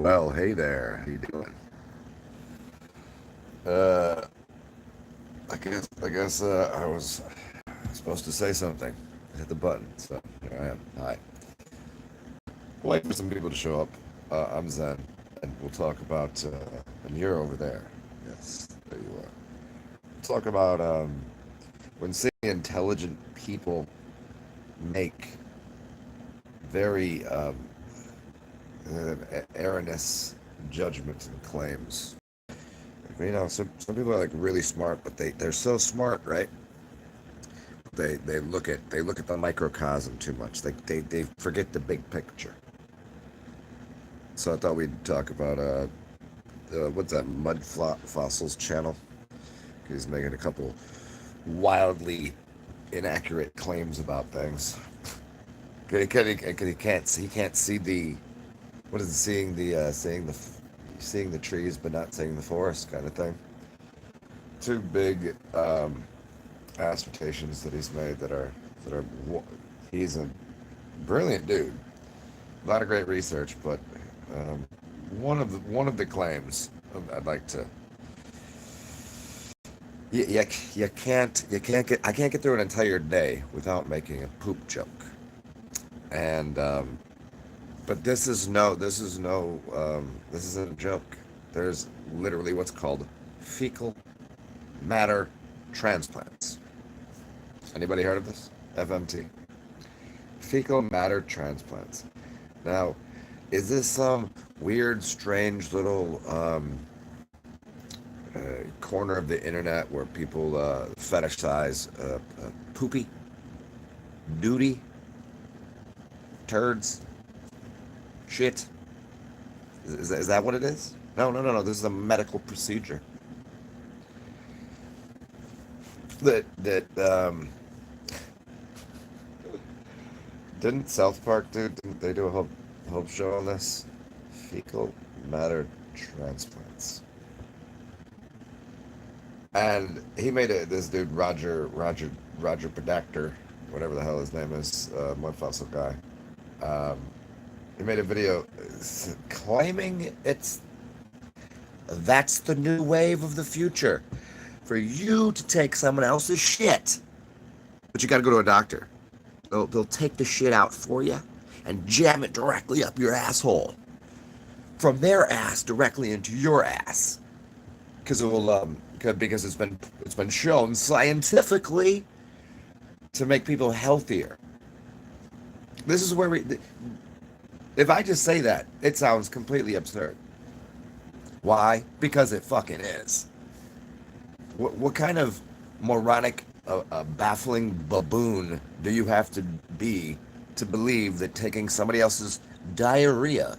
Well, hey there. How you doing? Uh, I guess I was supposed to say something. Hit the button, so here I am. Hi. Wait for some people to show up. I'm Zen, and we'll talk about. And you're over there. Yes, there you are. Talk about when seeing intelligent people make very erroneous judgments and claims. Some people are like really smart, but they're so smart, right? They look at the microcosm too much. They forget the big picture. So I thought we'd talk about what's that fossils channel? He's making a couple wildly inaccurate claims about things. He can't see the what is it? Seeing the trees but not seeing the forest kind of thing. Two big assertions that he's made that are he's a brilliant dude. A lot of great research, but um, one of the claims I'd like to you can't get I can't get through an entire day without making a poop joke. And but this isn't a joke. There's literally what's called fecal matter transplants. Anybody heard of this? FMT. Fecal matter transplants. Now, is this some weird, strange little corner of the internet where people fetishize poopy, duty, turds, shit? Is that what it is? No, no, no, no. This is a medical procedure that didn't South Park do? Didn't they do a whole show on this? Fecal matter transplants. And he made it. This dude Roger Predactor, whatever the hell his name is, BloodFossil guy. Um, he made a video claiming that's the new wave of the future for you to take someone else's shit, but you got to go to a doctor. They'll take the shit out for you and jam it directly up your asshole from their ass directly into your ass because it will because it's been shown scientifically to make people healthier. This is where if I just say that, it sounds completely absurd. Why? Because it fucking is. What kind of moronic, baffling baboon do you have to be to believe that taking somebody else's diarrhea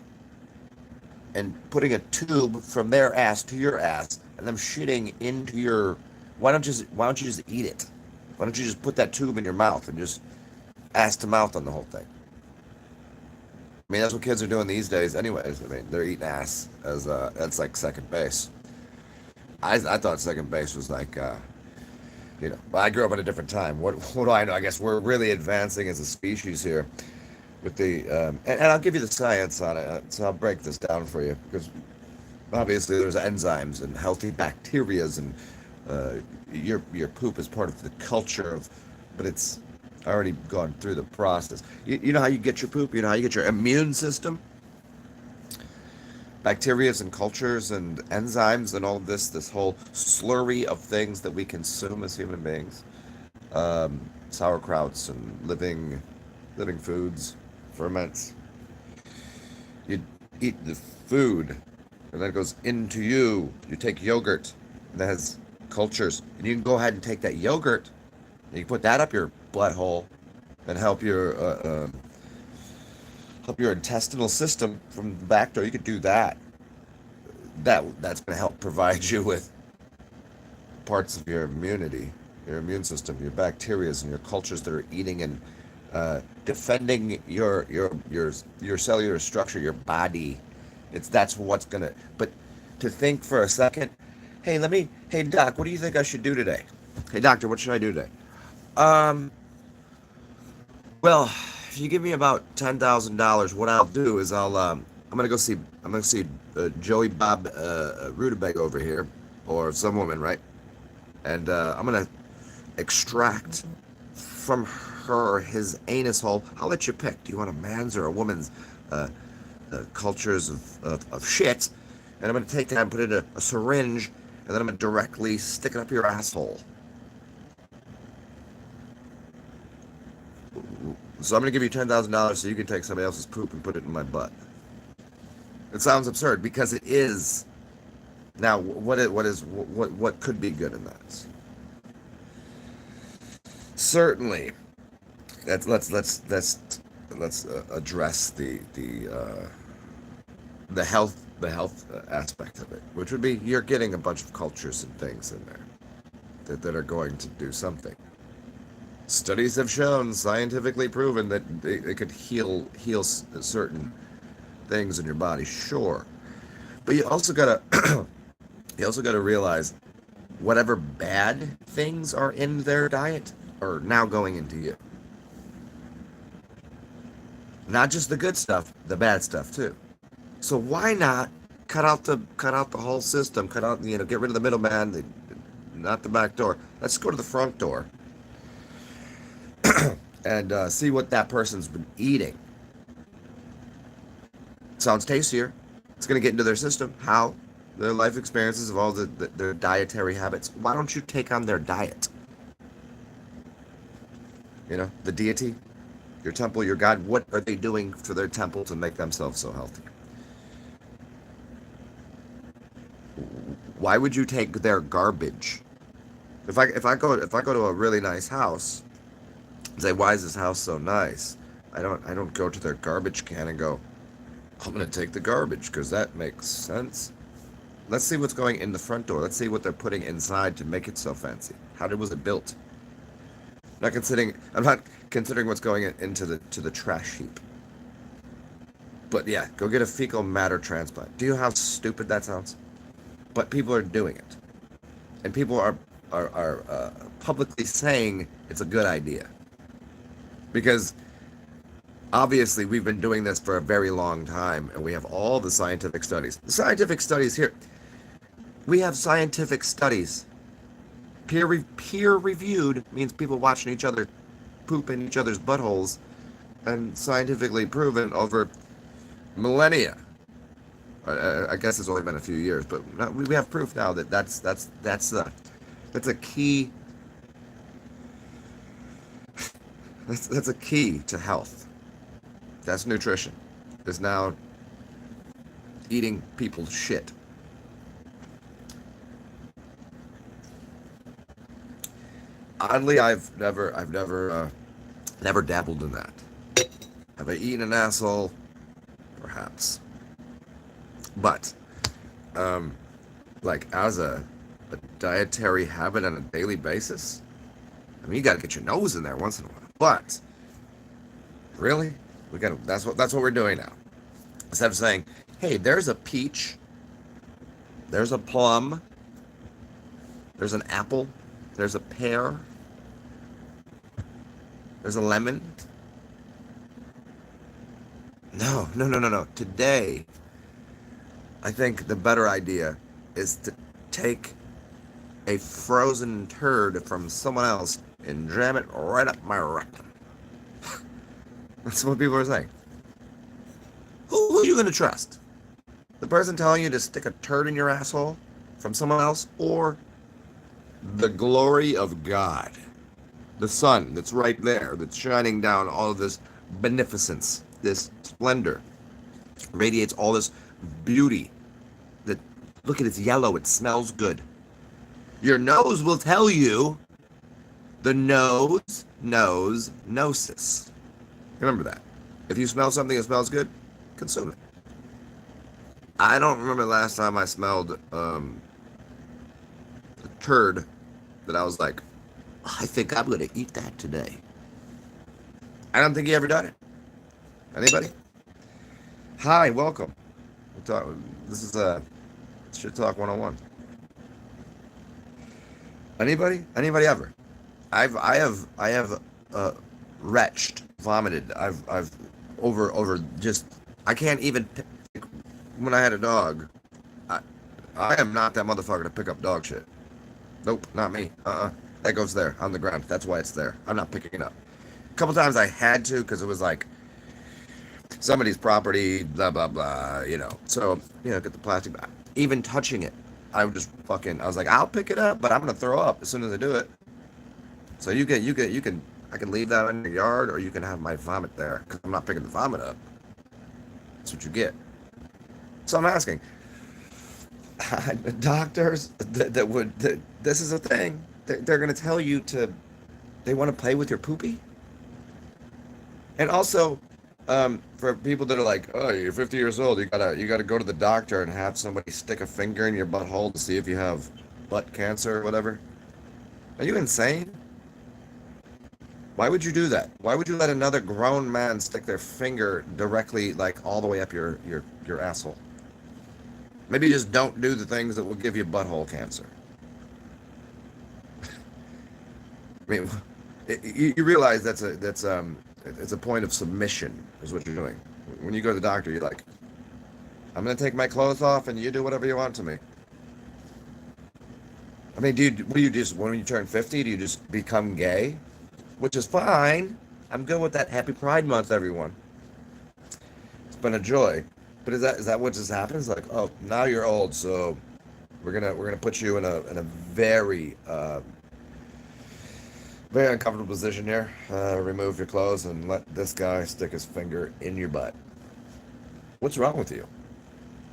and putting a tube from their ass to your ass and them shitting into your why don't you just eat it? Why don't you just put that tube in your mouth and just ass to mouth on the whole thing? I mean, that's what kids are doing these days, anyways. I mean, they're eating ass as that's like second base. I thought second base was like, I grew up in a different time. What do I know? I guess we're really advancing as a species here with the, and I'll give you the science on it. So I'll break this down for you because obviously there's enzymes and healthy bacterias and uh, your poop is part of the culture of, but it's already gone through the process. You know how you get your poop? You know how you get your immune system? Bacterias and cultures and enzymes and all of this whole slurry of things that we consume as human beings. Sauerkrauts and living foods, ferments. You eat the food, and then it goes into you. You take yogurt, and that has cultures, and you can go ahead and take that yogurt, and you can put that up your blood hole, and help your intestinal system from the back door. You could do that. That's going to help provide you with parts of your immunity, your immune system, your bacterias, and your cultures that are eating and defending your cellular structure, your body. That's what's gonna. But to think for a second, hey doc, what do you think I should do today? Hey doctor, what should I do today? Um, well, if you give me about $10,000, what I'll do is I'm gonna go see. I'm gonna see Joey Bob Rutabaga over here, or some woman, right? And I'm gonna extract from her his anus hole. I'll let you pick. Do you want a man's or a woman's uh, cultures of shit? And I'm gonna take that and put it in a syringe, and then I'm gonna directly stick it up your asshole. So I'm gonna give you $10,000 so you can take somebody else's poop and put it in my butt. It sounds absurd because it is. Now, what could be good in that? Certainly, let's address the health aspect of it, which would be you're getting a bunch of cultures and things in there that are going to do something. Studies have shown, scientifically proven, that they could heal certain things in your body, sure, but you also gotta realize whatever bad things are in their diet are now going into you. Not just the good stuff, the bad stuff too. So why not cut out the whole system? Cut out, get rid of the middleman, not the back door. Let's go to the front door and see what that person's been eating. Sounds tastier. It's going to get into their system. How? Their life experiences of all their dietary habits. Why don't you take on their diet? The deity, your temple, your God. What are they doing for their temple to make themselves so healthy? Why would you take their garbage? If I go to a really nice house, and say, why is this house so nice? I don't go to their garbage can and go, I'm gonna take the garbage because that makes sense. Let's see what's going in the front door. Let's see what they're putting inside to make it so fancy. How was it built? I'm not considering what's going into the trash heap. But yeah, go get a fecal matter transplant. Do you know how stupid that sounds? But people are doing it, and people are publicly saying it's a good idea because obviously we've been doing this for a very long time, and we have all the scientific studies. The scientific studies here. We have scientific studies. Peer-reviewed means people watching each other poop in each other's buttholes, and scientifically proven over millennia. I guess it's only been a few years, but we have proof now that that's a key. That's a key to health. That's nutrition. Is now eating people's shit. Oddly, I've never dabbled in that. Have I eaten an asshole? Perhaps. But, like as a dietary habit on a daily basis, I mean, you got to get your nose in there once in a while. But really, that's what we're doing now. Instead of saying, hey, there's a peach, there's a plum, there's an apple, there's a pear, there's a lemon. No. Today, I think the better idea is to take a frozen turd from someone else and jam it right up my rectum. That's what people are saying. Who are you going to trust? The person telling you to stick a turd in your asshole from someone else, or the glory of God? The sun that's right there, that's shining down all of this beneficence, this splendor, radiates all this beauty. That, look at it's yellow, it smells good. Your nose will tell you. The nose knows gnosis. Remember that. If you smell something that smells good, consume it. I don't remember the last time I smelled a turd that I was like, I think I'm going to eat that today. I don't think you ever done it. Anybody? Hi, welcome. This is Shit Talk 101. Anybody ever? I have retched, vomited. I've over just, I can't even pick when I had a dog, I, I am not that motherfucker to pick up dog shit. Nope, not me. That goes there on the ground. That's why it's there. I'm not picking it up. A couple times I had to because it was like somebody's property, blah blah blah. So get the plastic bag. Even touching it, I would just I was like, I'll pick it up, but I'm gonna throw up as soon as I do it. So you can. I can leave that in your yard, or you can have my vomit there because I'm not picking the vomit up. That's what you get. So I'm asking, doctors this is a thing. They're going to tell you they want to play with your poopy. And also, for people that are like, oh, you're 50 years old, you gotta go to the doctor and have somebody stick a finger in your butthole to see if you have butt cancer or whatever. Are you insane? Why would you do that? Why would you let another grown man stick their finger directly, like, all the way up your asshole? Maybe just don't do the things that will give you butthole cancer. I mean, you realize it's a point of submission is what you're doing. When you go to the doctor, you're like, I'm gonna take my clothes off and you do whatever you want to me. I mean, what do you just, when you turn 50, do you just become gay? Which is fine. I'm good with that. Happy Pride Month, everyone. It's been a joy. But is that what just happens? Like, oh, now you're old, so we're gonna put you in a very very uncomfortable position here. Remove your clothes and let this guy stick his finger in your butt. What's wrong with you?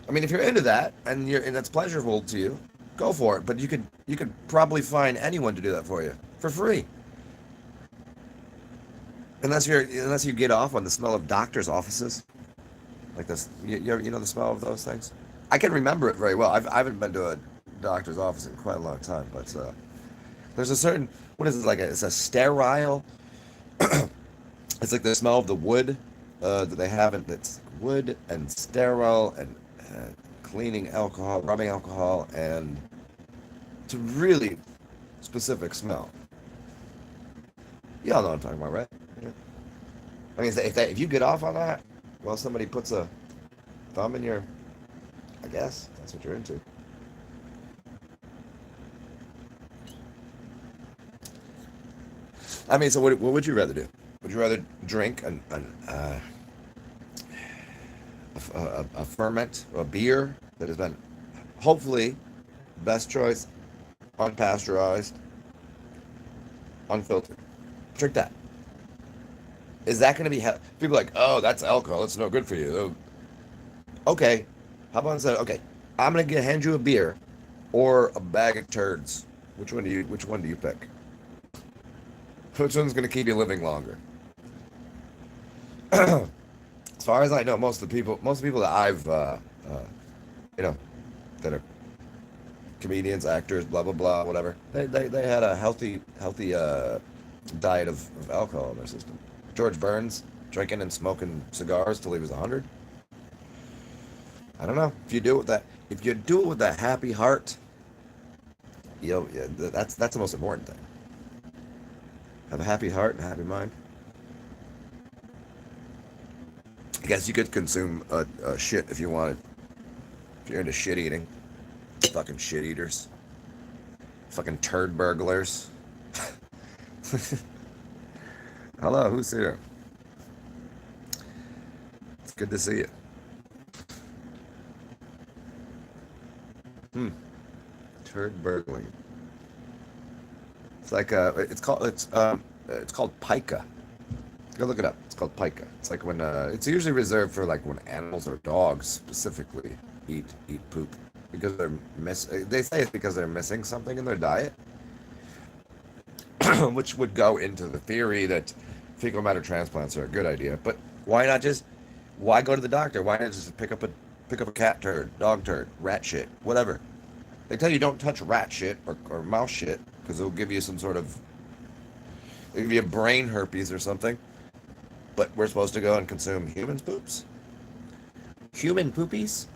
I mean, if you're into that and that's pleasurable to you, go for it. But you could probably find anyone to do that for you for free. Unless you get off on the smell of doctors' offices, like this, you know the smell of those things. I can remember it very well. I haven't been to a doctor's office in quite a long time, but there's a certain, what is it, like it's a sterile. It's like the smell of the wood that they have, and it's wood and sterile and cleaning alcohol, rubbing alcohol, and it's a really specific smell. Y'all know what I'm talking about, right? I mean, if you get off on that, well, somebody puts a thumb in your, I guess that's what you're into. I mean, so what would you rather do? Would you rather drink a ferment, a beer that has been, hopefully, best choice, unpasteurized, unfiltered? Drink that. Is that going to be people are like, oh, that's alcohol, it's no good for you? Okay, how about instead? Okay, I'm going to hand you a beer or a bag of turds. Which one do you pick? Which one's going to keep you living longer? As far as I know, most of the people that I've that are comedians, actors, blah blah blah, whatever, they had a healthy diet of alcohol in their system. George Burns drinking and smoking cigars till he was 100. I don't know. If you do it with that happy heart, that's the most important thing. Have a happy heart and a happy mind. I guess you could consume shit if you wanted. If you're into shit eating. Fucking shit eaters. Fucking turd burglars. Hello, who's here? It's good to see you. Turd burgling. It's like it's called pica. Go look it up. It's called pica. It's like when it's usually reserved for like when animals or dogs specifically eat poop because they say it's because they're missing something in their diet. Which would go into the theory that fecal matter transplants are a good idea. But why go to the doctor? Why not just pick up a cat turd, dog turd, rat shit, whatever? They tell you don't touch rat shit or mouse shit because it'll give you it'll give you brain herpes or something. But we're supposed to go and consume humans' poops? Human poopies?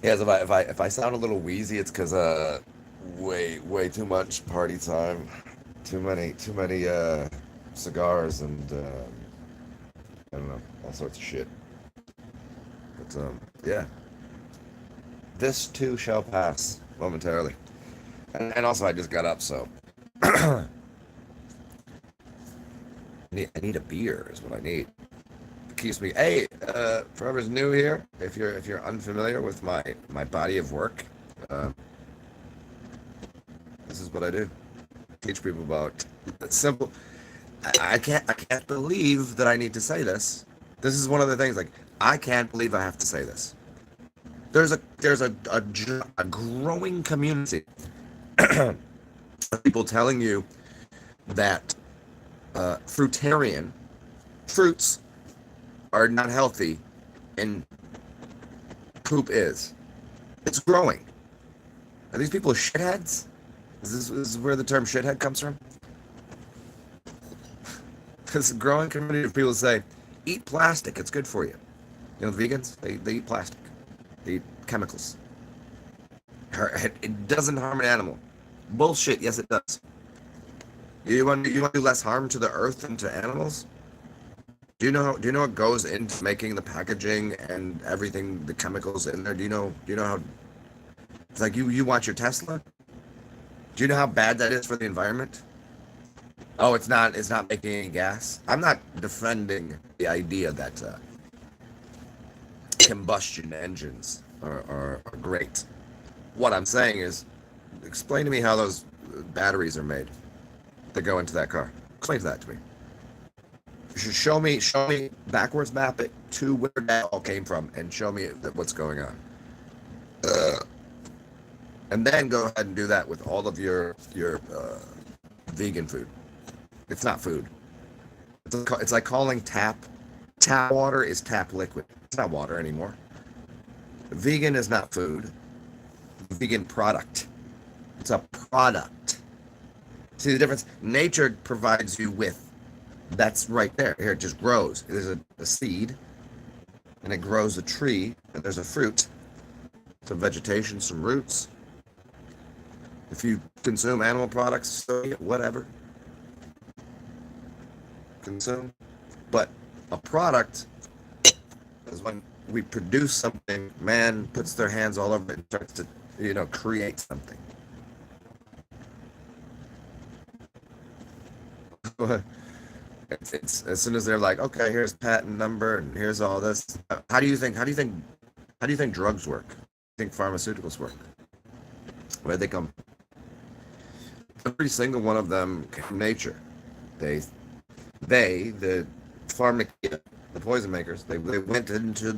Yes, if I sound a little wheezy, it's because way too much party time, too many cigars, and I don't know, sorts of shit. But yeah, this too shall pass momentarily. And also, I just got up, so I need a beer. Is what I need. It keeps me. Hey, for whoever's new here, if you're unfamiliar with my body of work, uh, this is what I do. Teach people about simple. I can't believe that I need to say this. This is one of the things. Like, I can't believe I have to say this. There's a growing community of people telling you that fruits are not healthy and poop is. It's growing. Are these people shitheads? Is this where the term shithead comes from? This growing community of people say, eat plastic, it's good for you. You know, the vegans, they eat plastic. They eat chemicals. It doesn't harm an animal. Bullshit, yes it does. You want to do less harm to the earth and to animals? Do you know what goes into making the packaging and everything, the chemicals in there? Do you know how it's like you watch your Tesla? Do you know how bad that is for the environment? Oh, it's not making any gas. I'm not defending the idea that combustion engines are great. What I'm saying is, explain to me how those batteries are made that go into that car. Explain that to me. You should show me, backwards map it to where that all came from, and show me what's going on. And then go ahead and do that with all of your vegan food. It's not food. It's like calling tap water is tap liquid. It's not water anymore. Vegan is not food. Vegan product. It's a product. See the difference? Nature provides you with. That's right there. Here, it just grows. There's a seed, and it grows a tree, and there's a fruit, some vegetation, some roots. If you consume animal products, soy, whatever, consume. But a product is when we produce something, man puts their hands all over it and starts to, create something. It's as soon as they're like, okay, here's patent number and here's all this. How do you think drugs work? How do you think pharmaceuticals work? Where they come? Every single one of them came from nature. The pharmacia, the poison makers, they went to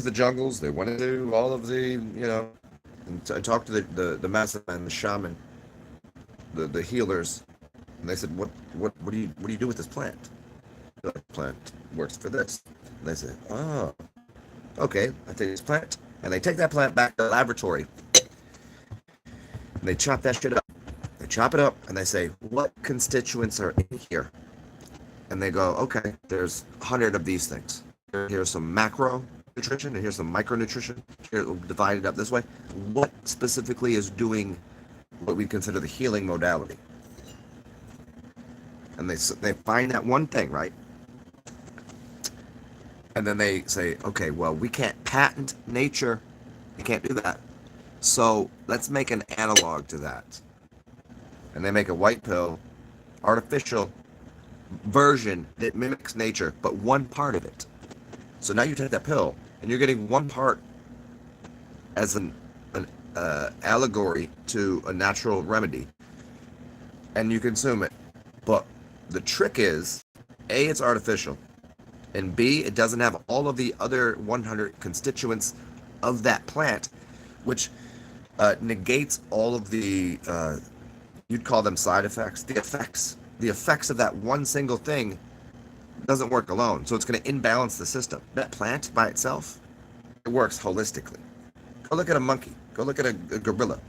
the jungles. They went into all of the, and talked to the medicine and the shaman, the healers, and they said, what do you do with this plant? The plant works for this. And they said, oh, okay, I take this plant, and they take that plant back to the laboratory, and they chop that shit up. They chop it up, and they say, what constituents are in here? And they go, okay, there's 100 of these things. Here's some macro nutrition, and here's some micronutrition. Here, we'll divide it up this way. What specifically is doing what we consider the healing modality? And they find that one thing, right? And then they say, okay, well, we can't patent nature. We can't do that. So let's make an analog to that. And they make a white pill, artificial version that mimics nature, but one part of it. So now you take that pill, and you're getting one part as an allegory to a natural remedy, and you consume it. But the trick is, A, it's artificial, and B, it doesn't have all of the other 100 constituents of that plant, which negates all of the, you'd call them side effects, the effects of that one single thing doesn't work alone. So it's going to imbalance the system. That plant by itself, it works holistically. Go look at a monkey. Go look at a gorilla.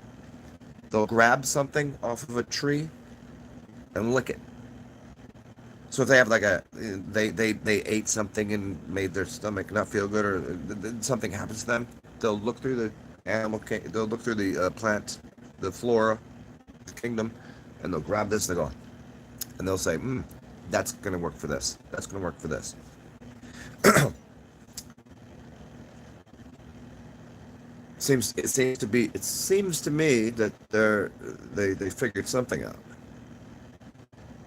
They'll grab something off of a tree and lick it. So if they have like they ate something and made their stomach not feel good, or something happens to them, they'll look through the they'll look through the plant, the flora, the kingdom, and they'll grab this and they'll say, that's going to work for this. That's going to work for this. It seems to me that they figured something out.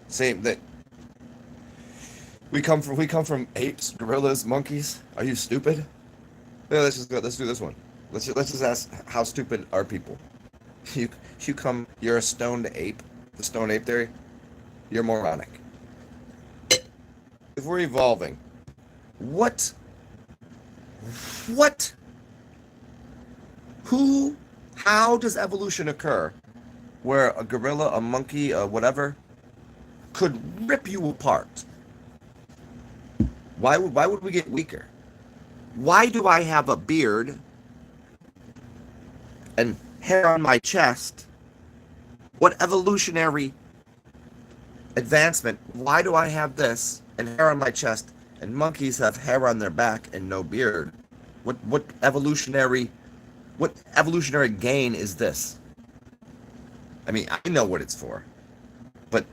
Same that we come from apes, gorillas, monkeys. Are you stupid? Yeah, let's do this one. Let's just ask, how stupid are people? You you're a stoned ape. The stoned ape theory. You're moronic. If we're evolving, what what who how does evolution occur where a gorilla, a monkey, whatever could rip you apart? Why would we get weaker? Why do I have a beard and hair on my chest? What evolutionary advancement? Why do I have this and hair on my chest, and monkeys have hair on their back and no beard? What evolutionary gain is this? I mean, I know what it's for, but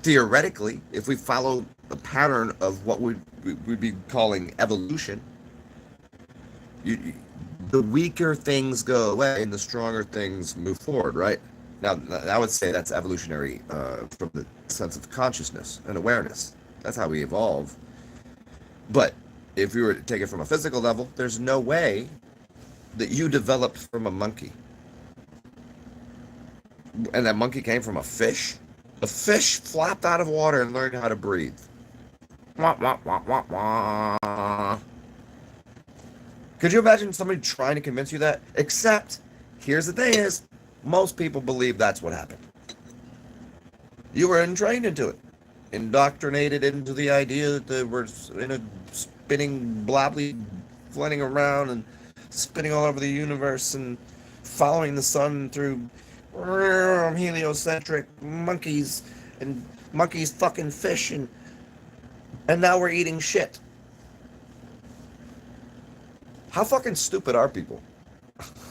theoretically, if we follow the pattern of what we'd be calling evolution, the weaker things go away and the stronger things move forward, right? Now, I would say that's evolutionary from the sense of consciousness and awareness. That's how we evolve. But if we were to take it from a physical level, there's no way that you developed from a monkey. And that monkey came from a fish. A fish flopped out of water and learned how to breathe. Wah, wah, wah, wah, wah. Could you imagine somebody trying to convince you that? Except, here's the thing is, most people believe that's what happened. You were entrained into it. Indoctrinated into the idea that they were in a spinning, blobbly, floating around and spinning all over the universe and following the sun through heliocentric monkeys and monkeys fucking fish and now we're eating shit. How fucking stupid are people?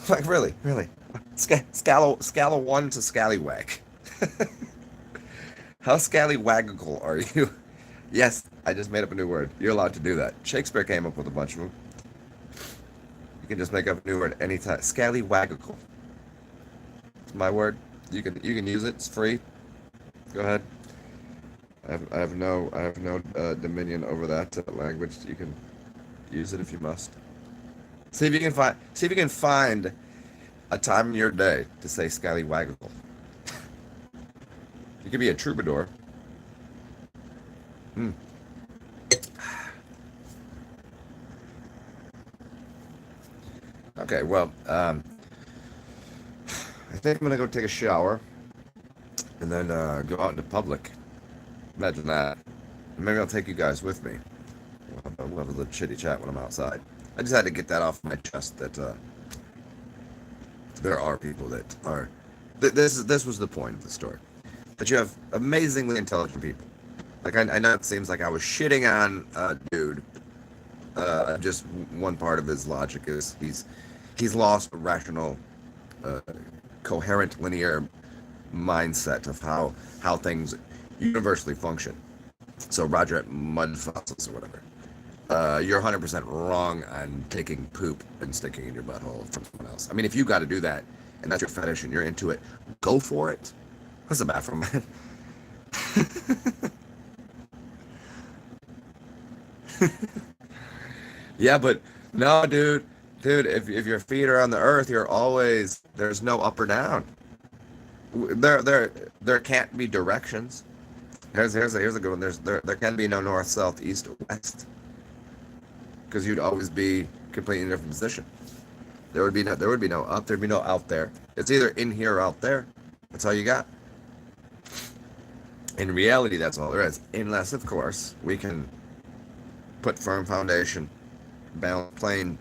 Like, really. Scala 1 to scallywag. How scallywagical are you? Yes, I just made up a new word. You're allowed to do that. Shakespeare came up with a bunch of them. You can just make up a new word anytime. Scallywagical. It's my word. You can use it. It's free. Go ahead. I have no dominion over that language. You can use it if you must. See if you can find a time in your day to say scallywagical. You could be a troubadour. Okay, well, I think I'm gonna go take a shower and then go out into public. Imagine that. Maybe I'll take you guys with me. We'll have a little chitty chat when I'm outside. I just had to get that off my chest that there are people that are. This was the point of the story. That you have amazingly intelligent people. Like I know it seems like I was shitting on dude. Just one part of his logic is he's lost a rational, coherent, linear mindset of how things universally function. So Roger at Mud Fossils or whatever. You're 100% wrong on taking poop and sticking in your butthole from someone else. I mean, if you got to do that and that's your fetish and you're into it, go for it. What's the bathroom, man? Yeah, but no, dude, if your feet are on the earth, there's no up or down. There can't be directions. Here's a good one. There can be no north, south, east, or west, because you'd always be completely in a different position. There would be no up. There'd be no out there. It's either in here or out there. That's all you got. In reality, that's all there is. Unless, of course, we can put firm foundation, balanced plane.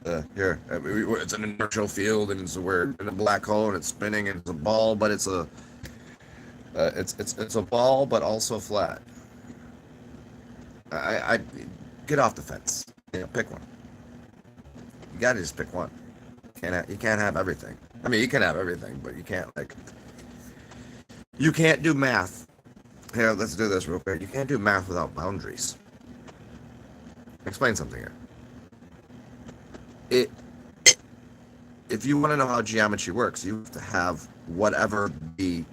It's an inertial field, and we're in a black hole, and it's spinning, and it's a ball, but it's a ball, but also flat. I get off the fence. Pick one. You gotta just pick one. You can't have everything. I mean, you can have everything, but you can't you can't do math. Here, let's do this real quick. You can't do math without boundaries. Explain something here. It if you want to know how geometry works, you have to have whatever the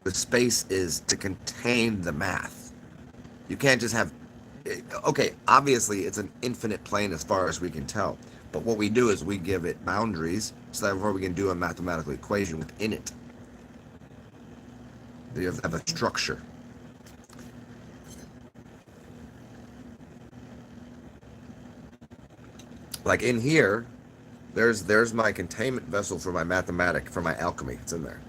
space is to contain the math. You can't just have, okay, obviously it's an infinite plane as far as we can tell. But what we do is we give it boundaries so that we can do a mathematical equation within it. You have to have a structure. Like in here, there's my containment vessel for my for my alchemy. It's in there.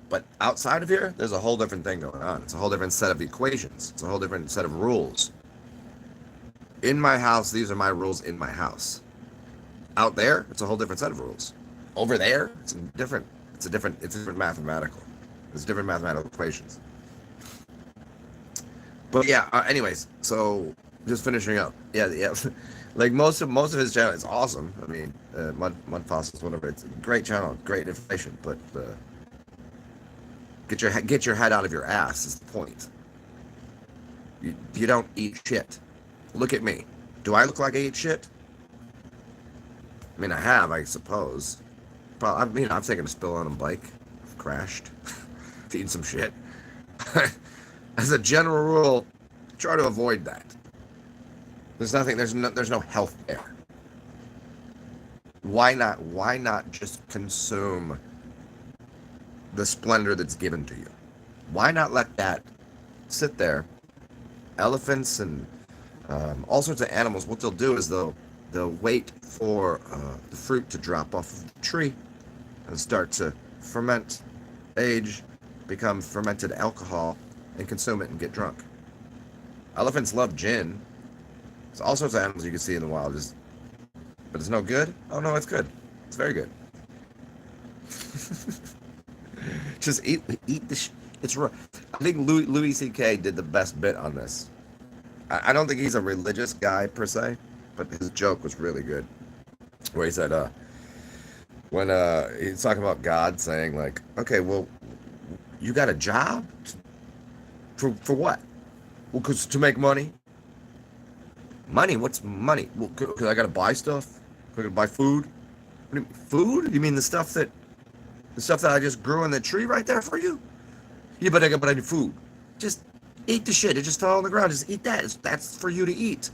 But outside of here, there's a whole different thing going on. It's a whole different set of equations. It's a whole different set of rules. In my house, these are my rules in my house. Out there, it's a whole different set of rules. Over there, it's different. It's different mathematical. It's different mathematical equations. But yeah, anyways, so just finishing up. Yeah. Like most of his channel is awesome. I mean, Mud Fossils, whatever. It's a great channel, great information. But get your head out of your ass is the point. You don't eat shit. Look at me. Do I look like I eat shit? I mean, I have, I suppose. Probably, I've taken a spill on a bike. I've crashed. I've eaten some shit. As a general rule, try to avoid that. There's no health there. Why not just consume the splendor that's given to you? Why not let that sit there? Elephants and all sorts of animals, what they'll do is they'll wait for the fruit to drop off of the tree and start to ferment, age, become fermented alcohol, and consume it and get drunk. Elephants love gin. There's all sorts of animals you can see in the wild, but it's no good? Oh no, it's good. It's very good. Just eat the it's I think Louis C.K. did the best bit on this. I don't think he's a religious guy per se, but his joke was really good. Where he said, when he's talking about God saying like, okay, well, you got a job? For what? Well, cause to make money. Money? What's money? Well, cause I gotta buy stuff. I gotta buy food. Food? You mean the stuff that I just grew in the tree right there for you? Yeah, but I need food. Just eat the shit. It just fell on the ground. Just eat that. That's for you to eat.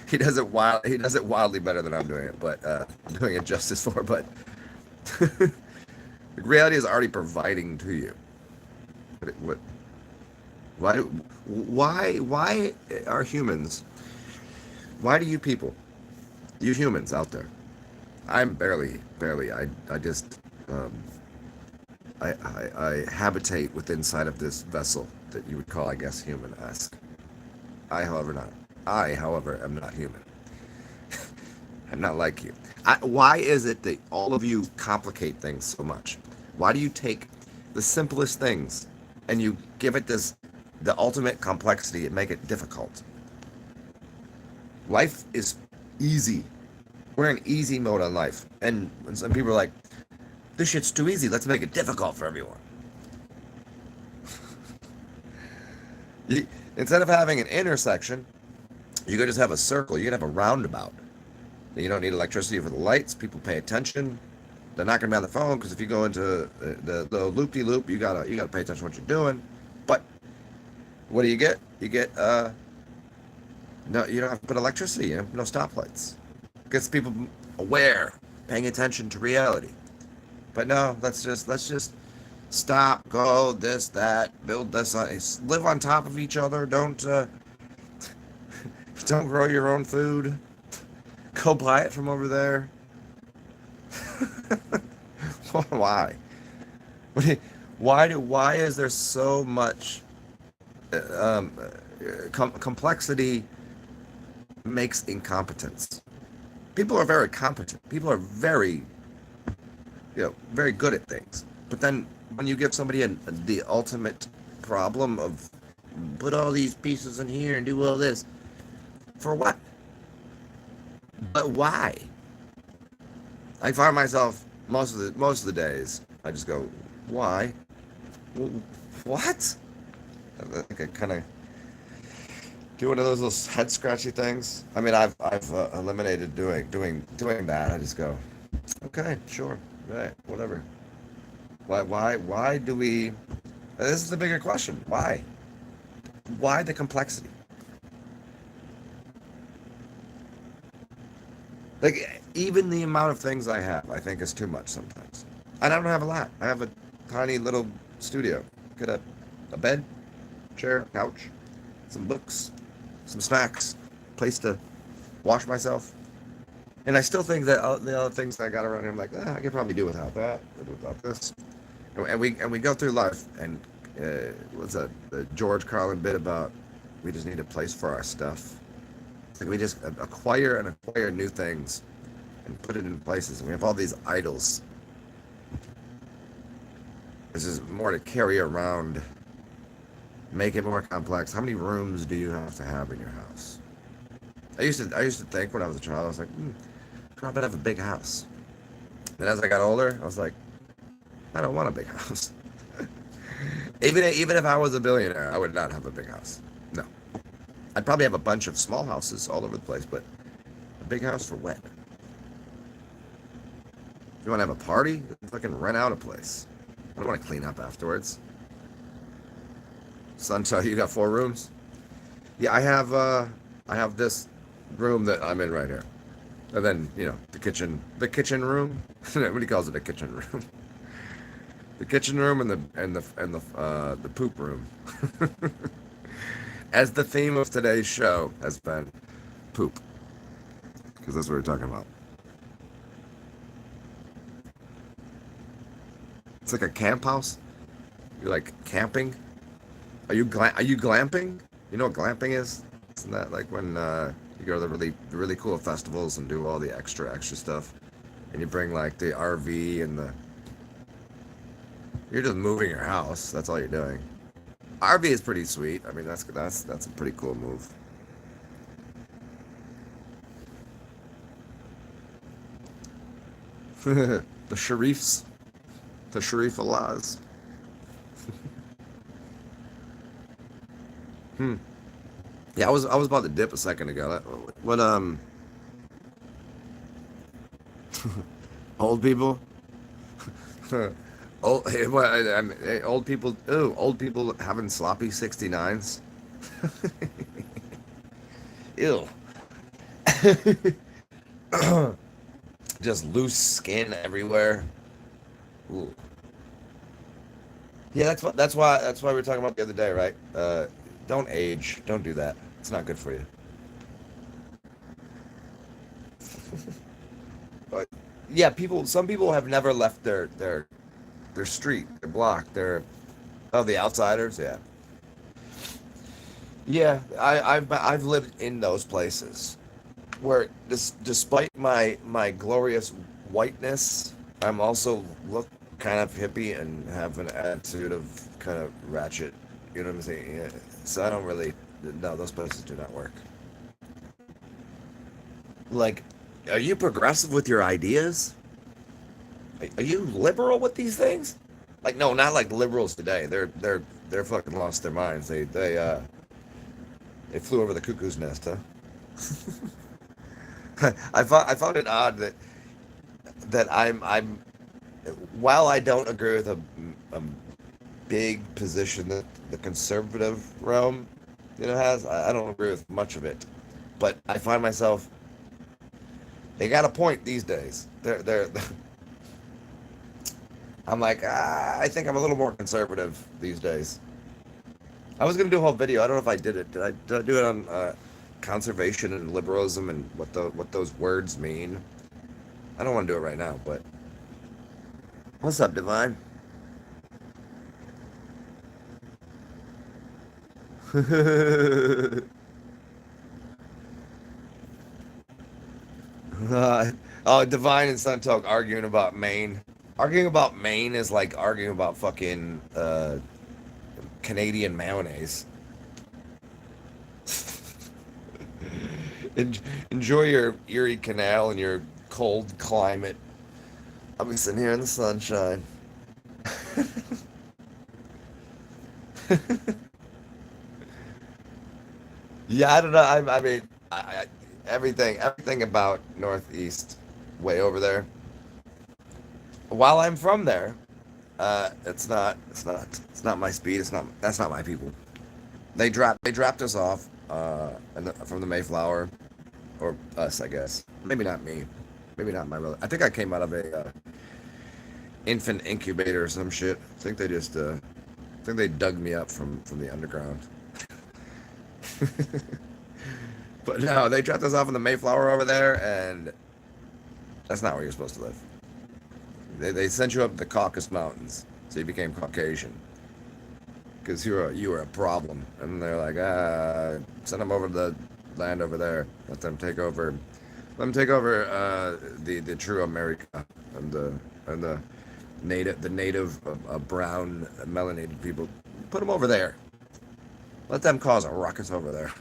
He does it wildly better than I'm doing it, but I'm doing it justice for. But the reality is already providing to you. Why are humans? Why do you people, you humans out there? I'm barely. I just I habitate within inside of this vessel that you would call, I guess, human-esque. I, however, am not human. I'm not like you. Why is it that all of you complicate things so much? Why do you take the simplest things and you give it the ultimate complexity and make it difficult? Life is easy. We're in easy mode on life. And when some people are like, this shit's too easy, let's make it difficult for everyone. Instead of having an intersection, you could just have a circle. You could have a roundabout. You don't need electricity for the lights. People pay attention. They're not going to be on the phone because if you go into the loop-de-loop, you gotta pay attention to what you're doing. But what do you get? You get no. You don't have to put electricity. You have no stoplights. It gets people aware, paying attention to reality. But no, let's just stop, go, this, that, build this, live on top of each other. Don't grow your own food. Go buy it from over there. Why? Why is there so much complexity makes incompetence? People are very competent. People are very very good at things. But then when you give somebody the ultimate problem of put all these pieces in here and do all this, for what? But why? I find myself most of the days I just go, why? What? I think I kind of Do one of those little head scratchy things. I mean, I've eliminated doing that. I just go, okay, sure, right, whatever. Why do we? This is the bigger question. Why? Why the complexity? Like even the amount of things I have, I think is too much sometimes. And I don't have a lot. I have a tiny little studio. Get a bed, chair, couch, some books, some snacks, place to wash myself. And I still think that the other things that I got around here, I'm like, I could probably do without that, do without this. And we go through life, and what's that? The George Carlin bit about we just need a place for our stuff. It's like we just acquire new things and put it in places. And we have all these idols. This is more to carry around, make it more complex. How many rooms do you have to have in your house? I used to think when I was a child, I was like, I bet I have a big house. Then as I got older, I was like, I don't want a big house. Even if I was a billionaire, I would not have a big house. No. I'd probably have a bunch of small houses all over the place, but a big house for what? If you want to have a party, fucking rent out a place. I don't want to clean up afterwards. Sunshine, you got 4 rooms? Yeah, I have this room that I'm in right here. And then, the kitchen room. What he calls it, a kitchen room. The kitchen room and the poop room. As the theme of today's show has been poop. Because that's what we're talking about. It's like a camp house. You're like camping. Are you glamping? You know what glamping is? Isn't that like when you go to the really cool festivals and do all the extra stuff, and you bring like the RV and you're just moving your house. That's all you're doing. RV is pretty sweet. I mean, that's a pretty cool move. The Sharifs, the Sharif Allahs. Yeah, I was about to dip a second ago. What old people? Old people. Ooh, old people having sloppy 69s. Ew. Just loose skin everywhere. Ooh. Yeah, that's why we were talking about the other day, right? Don't age. Don't do that. It's not good for you. But yeah, some people have never left their street, their block, the outsiders. Yeah, yeah. I've lived in those places where despite my glorious whiteness, I'm also look kind of hippie and have an attitude of kind of ratchet. You know what I'm saying? Yeah. So I don't really. No, those places do not work. Like, are you progressive with your ideas? Are you liberal with these things? Like, no, not like liberals today. They're fucking lost their minds. They flew over the cuckoo's nest, huh? I found it odd that I'm while I don't agree with a big position that the conservative realm, has. I don't agree with much of it, but I find myself they got a point these days. They're I'm like, I think I'm a little more conservative these days. I was gonna do a whole video. I don't know if I did it. Did I do it on conservation and liberalism and what those words mean? I don't want to do it right now, but what's up, Divine? Divine and Sun Talk arguing about Maine. Arguing about Maine is like arguing about fucking Canadian mayonnaise. Enjoy your Erie Canal and your cold climate. I'll be sitting here in the sunshine. Yeah, I don't know. I mean, everything about Northeast, way over there. While I'm from there, it's not my speed. That's not my people. They dropped us off, from the Mayflower, or us, I guess. Maybe not me. Maybe not my brother. I think I came out of a infant incubator or some shit. I think they dug me up from the underground. But no, they dropped us off in the Mayflower over there, and that's not where you're supposed to live. They sent you up the Caucasus Mountains, so you became Caucasian because you were a problem, and they're like, send them over to the land over there, let them take over the true America and the native brown melanated people. Put them over there. Let them cause a ruckus over there.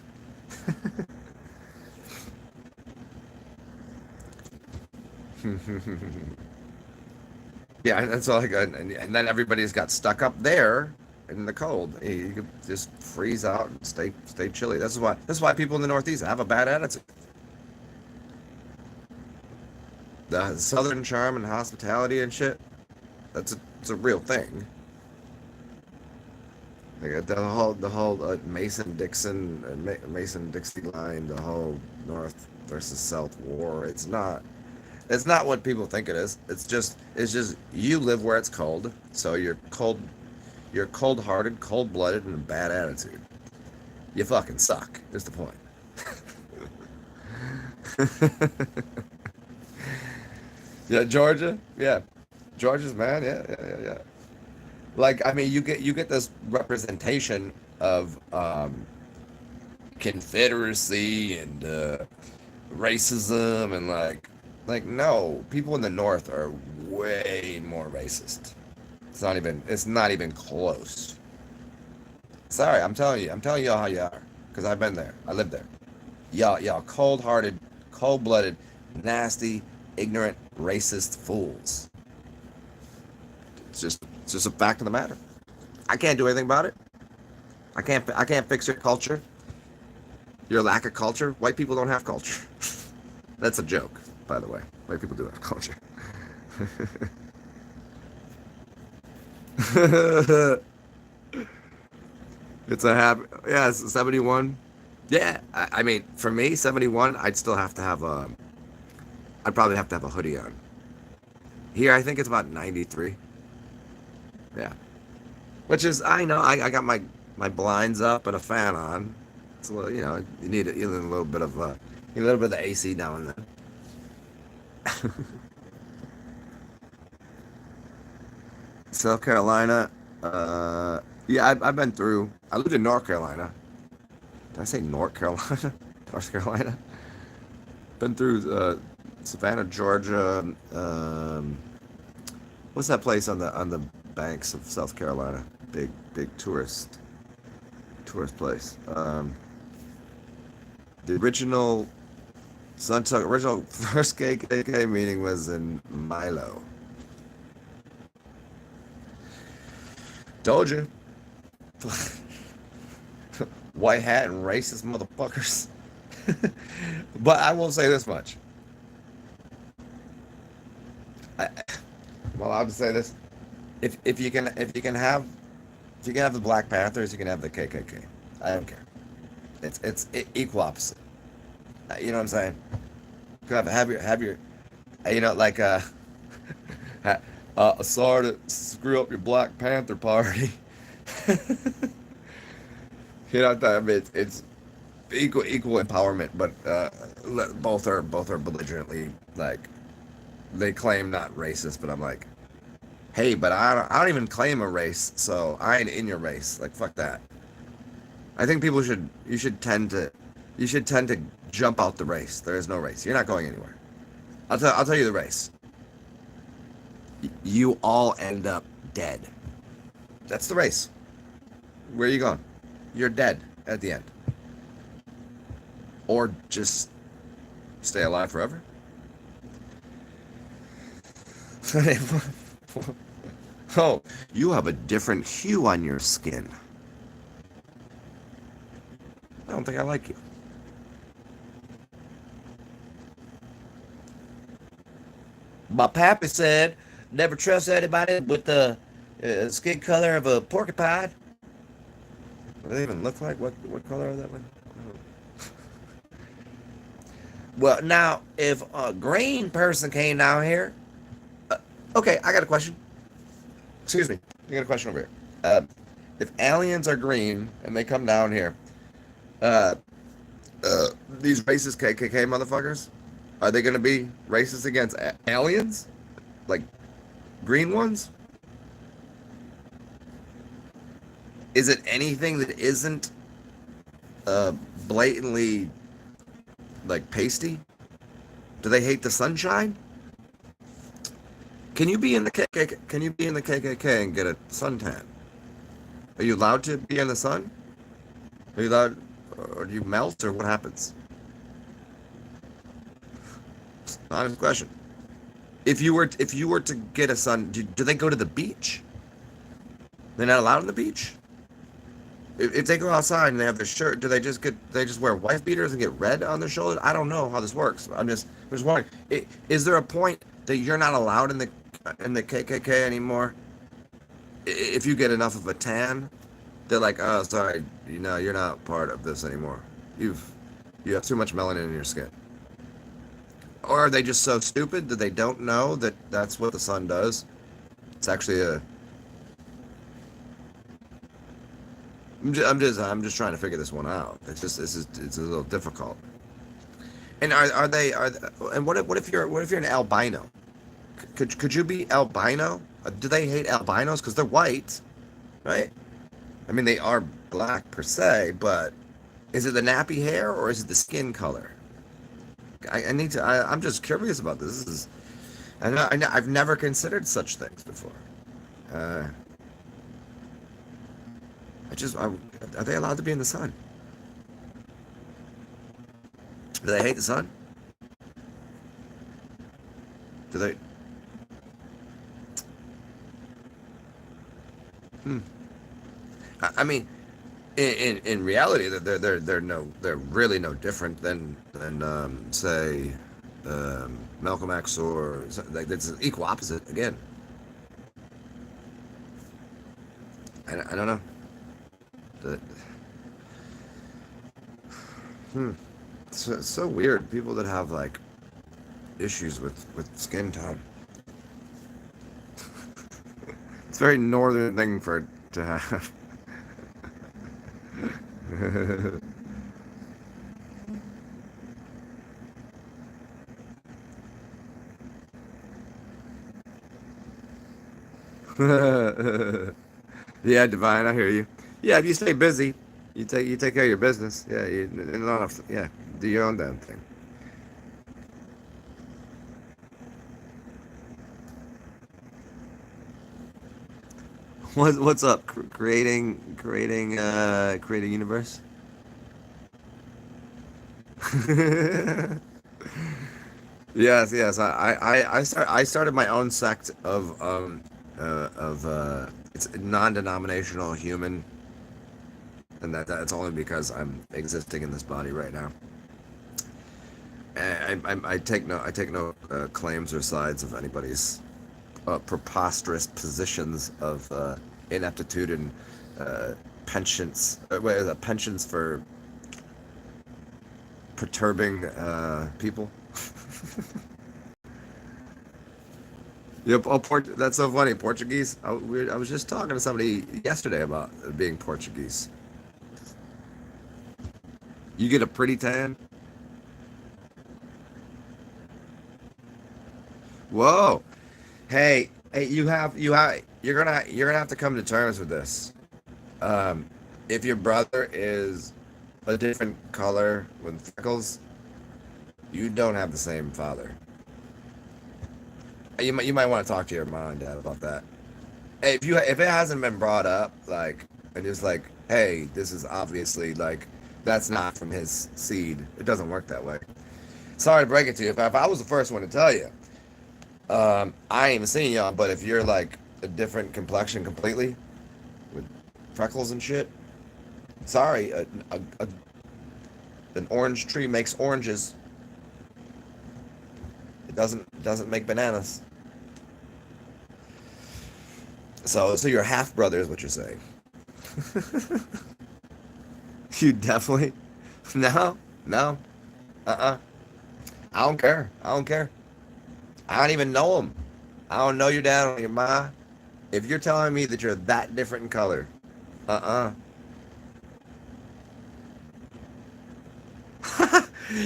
Yeah, and so like, and then everybody's got stuck up there in the cold. You could just freeze out and stay chilly. That's why people in the Northeast have a bad attitude. The Southern charm and hospitality and shit. It's a real thing. Like the whole Mason Dixie line, the whole North versus South war. It's not what people think it is. It's just you live where it's cold, so you're cold-hearted, cold-blooded, and a bad attitude. You fucking suck. Is the point. Yeah, Georgia. Yeah, Georgia's man. Yeah, yeah, yeah, yeah. Like, I mean, you get this representation of Confederacy and racism and no, people in the North are way more racist. It's not even close. Sorry, I'm telling y'all how you are, because I've been there. I lived there. Y'all cold-hearted, cold-blooded, nasty, ignorant, racist fools. It's just a fact of the matter. I can't do anything about it. I can't fix your culture. Your lack of culture. White people don't have culture. That's a joke, by the way. White people do have culture. It's a habit. Yeah, it's 71. Yeah, I mean, for me, 71, I'd probably have to have a hoodie on. Here, I think it's about 93. Yeah. Which is, I know, I got my blinds up and a fan on. It's a little, you need a little bit of, you need a little bit of the AC now and then. South Carolina, yeah, I've been through, I lived in North Carolina. Did I say North Carolina? North Carolina? Been through, Savannah, Georgia, what's that place on the banks of South Carolina? Big tourist place. The original first KKK meeting was in Milo. Told you. White hat and racist motherfuckers. But I will say this much. I'm allowed to say this. If you can have the Black Panthers, you can have the KKK. I don't care. It's equal opposite. You know what I'm saying? You can have your like sorry to screw up your Black Panther party. You know what I mean? It's equal empowerment, but both are belligerently, like, they claim not racist, but I'm like, hey, but I don't even claim a race, so I ain't in your race. Like, fuck that. I think you should tend to jump out the race. There is no race. You're not going anywhere. I'll tell you the race. You all end up dead. That's the race. Where are you going? You're dead at the end. Or just stay alive forever. Oh, you have a different hue on your skin. don't think I like you. My pappy said, never trust anybody with the skin color of a porcupine. What do they even look like? What color is that one? Well, now, if a green person came down here, okay, I got a question. Excuse me, I got a question over here. If aliens are green and they come down here, uh, these racist KKK motherfuckers, are they going to be racist against aliens? Like green ones? Is it anything that isn't blatantly like pasty? Do they hate the sunshine? Can you be in the KKK? Can you be in the KKK and get a suntan? Are you allowed to be in the sun? Are you allowed, or do you melt, or what happens? Honest question. If you were to get a sun, do they go to the beach? They're not allowed on the beach. If they go outside and they have their shirt, do they just wear wife beaters and get red on their shoulders? I don't know how this works. I'm just wondering. Is there a point that you're not allowed in the KKK anymore? If you get enough of a tan, they're like, oh, sorry, you're not part of this anymore. You have too much melanin in your skin. Or are they just so stupid that they don't know that that's what the sun does? It's actually a. I'm just trying to figure this one out. It's a little difficult. And and what if you're an albino? Could you be albino? Do they hate albinos because they're white, right? I mean, they are black per se, but is it the nappy hair or is it the skin color? I'm just curious about this. I've never considered such things before. Are they allowed to be in the sun? Do they hate the sun? Do they? I mean, in reality, they're really no different than say Malcolm X, or like, it's an equal opposite again. I don't know. It's so weird. People that have like issues with skin tone. It's a very northern thing to have. Yeah, Divine, I hear you. Yeah, if you stay busy, you take care of your business. Yeah, yeah, do your own damn thing. What's up? Creating universe. Yes. I started my own sect of it's non-denominational human, and that's only because I'm existing in this body right now. And I take no claims or sides of anybody's preposterous positions of ineptitude and pensions. Pensions for perturbing people. Yep. Oh, that's so funny. Portuguese. I was just talking to somebody yesterday about being Portuguese. You get a pretty tan. Whoa. Hey, you're gonna have to come to terms with this. Um, if your brother is a different color with freckles, you don't have the same father. You might want to talk to your mom and dad about that. Hey, if it hasn't been brought up, like, and just like, hey, this is obviously like that's not from his seed. It doesn't work that way. Sorry to break it to you. If I was the first one to tell you, I ain't even seen y'all. But if you're like a different complexion completely with freckles and shit, sorry, An orange tree makes oranges. It doesn't make bananas. So you're half brother is what you're saying. You definitely no, no, I don't care. I don't care. I don't even know him. I don't know your dad or your ma. If you're telling me that you're that different in color, uh-uh.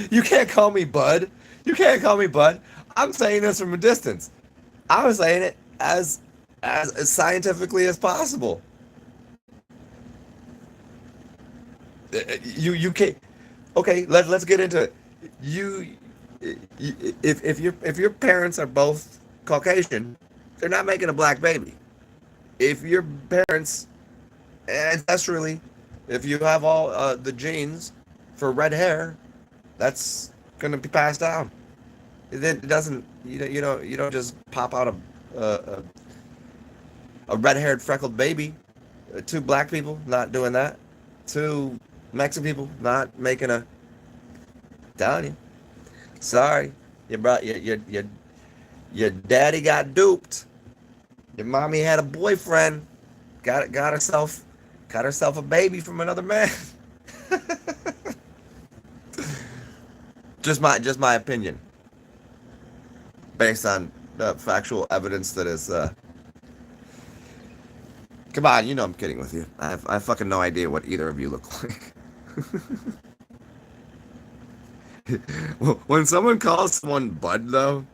You can't call me bud. You can't call me bud. I'm saying this from a distance. I was saying it as scientifically as possible. You can't. Okay, let's get into it. You, if your parents are both Caucasian, they're not making a black baby. If your parents ancestrally, if you have all the genes for red hair, that's gonna be passed down. It doesn't. You don't just pop out a red-haired freckled baby. Two black people not doing that. Two Mexican people not making a. Telling you, sorry, your daddy got duped. Your mommy had a boyfriend, got herself a baby from another man. just my opinion, based on factual evidence that is. Come on, you know I'm kidding with you. I have fucking no idea what either of you look like. When someone calls someone bud, though,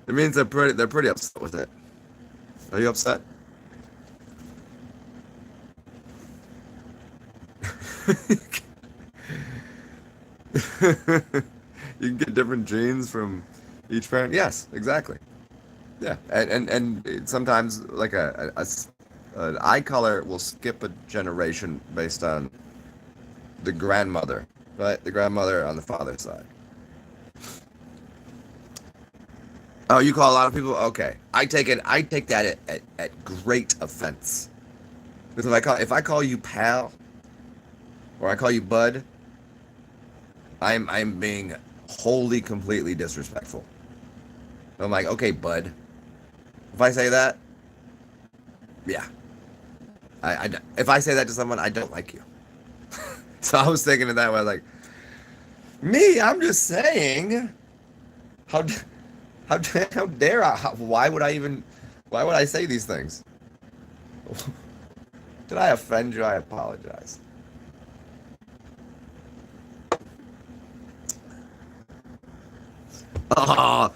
it means they're pretty upset with it. Are you upset? You can get different genes from each parent. Yes, exactly. Yeah, and sometimes like an eye color will skip a generation based on the grandmother, right? The grandmother on the father's side. Oh, you call a lot of people? Okay. I take that at great offense. Because if I call you pal or I call you bud, I'm being wholly completely disrespectful. I'm like, okay, bud. If I say that, yeah. If I say that to someone, I don't like you. So I was thinking of that way, like, me, I'm just saying, how how how dare I? Why would I say these things? Did I offend you? I apologize. Oh,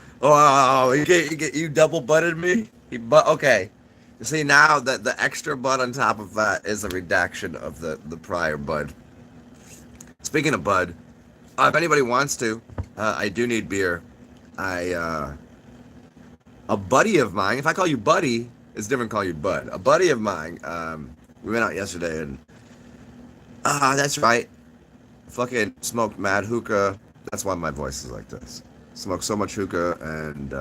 you double butted me. Okay. See now that the extra bud on top of that is a redaction of the prior bud. Speaking of bud, if anybody wants to, I do need beer. A buddy of mine. If I call you buddy, it's different. Call you bud. A buddy of mine. We went out yesterday and that's right. Fucking smoked mad hookah. That's why my voice is like this. Smoked so much hookah and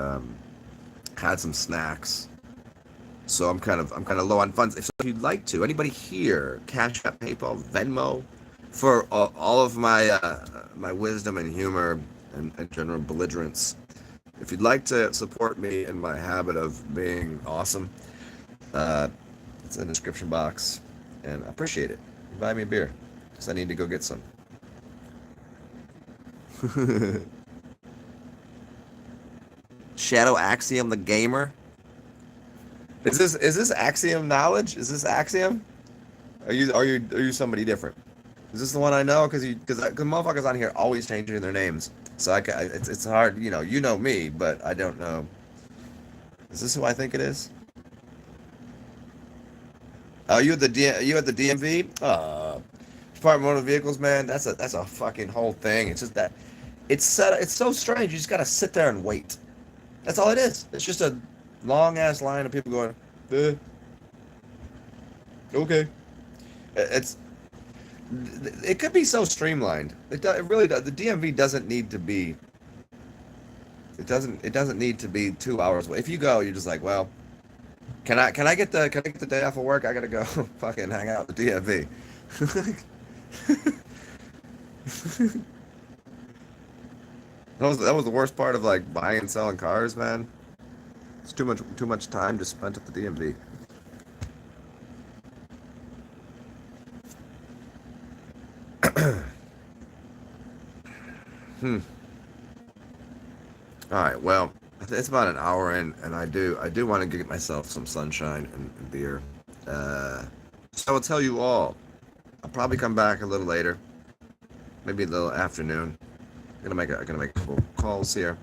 had some snacks. So I'm kind of low on funds. If you'd like to, anybody here, CashApp, PayPal, Venmo, for all of my wisdom and humor and general belligerence. If you'd like to support me in my habit of being awesome, it's in the description box, and I appreciate it. Buy me a beer, because I need to go get some. Shadow Axiom the gamer. Is this Axiom knowledge? Is this Axiom? Are you somebody different? Is this the one I know? Because motherfuckers on here always changing their names, so it's hard. You know me, but I don't know. Is this who I think it is? Oh, you at the DMV? Department of Motor Vehicles, man. That's a fucking whole thing. It's just that it's so strange. You just gotta sit there and wait. That's all it is. It's just a long ass line of people going, okay. It could be so streamlined. It really does. The DMV doesn't need to be. It doesn't need to be 2 hours. If you go, you're just like, well, can I get the day off of work? I gotta go fucking hang out at the DMV. That was the worst part of like buying and selling cars, man. It's too much time just spent at the DMV. Hmm. All right. Well, it's about an hour in, and I do want to get myself some sunshine and beer. Uh, so I'll tell you all. I'll probably come back a little later, maybe a little afternoon. I'm gonna make a couple calls here,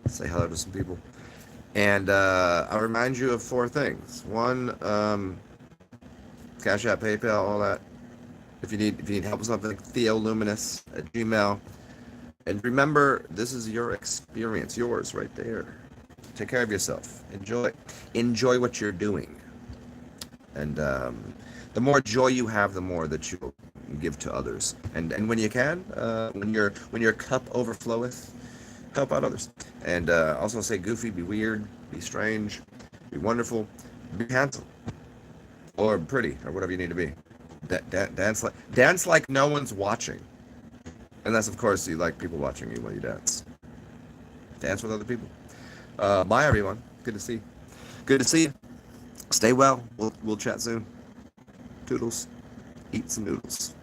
say hello to some people, and I'll remind you of four things. One, Cash App, PayPal, all that. If you need help with something, TheoLuminous at Gmail. And remember, this is your experience, yours right there. Take care of yourself. Enjoy what you're doing. And the more joy you have, the more that you give to others. And when you can, when your cup overfloweth, help out others. And also say goofy, be weird, be strange, be wonderful, be handsome, or pretty, or whatever you need to be. Dance like no one's watching, unless of course you like people watching you while you dance. Dance with other people. Bye everyone. Good to see you. Good to see you. Stay well. We'll chat soon. Toodles. Eat some noodles.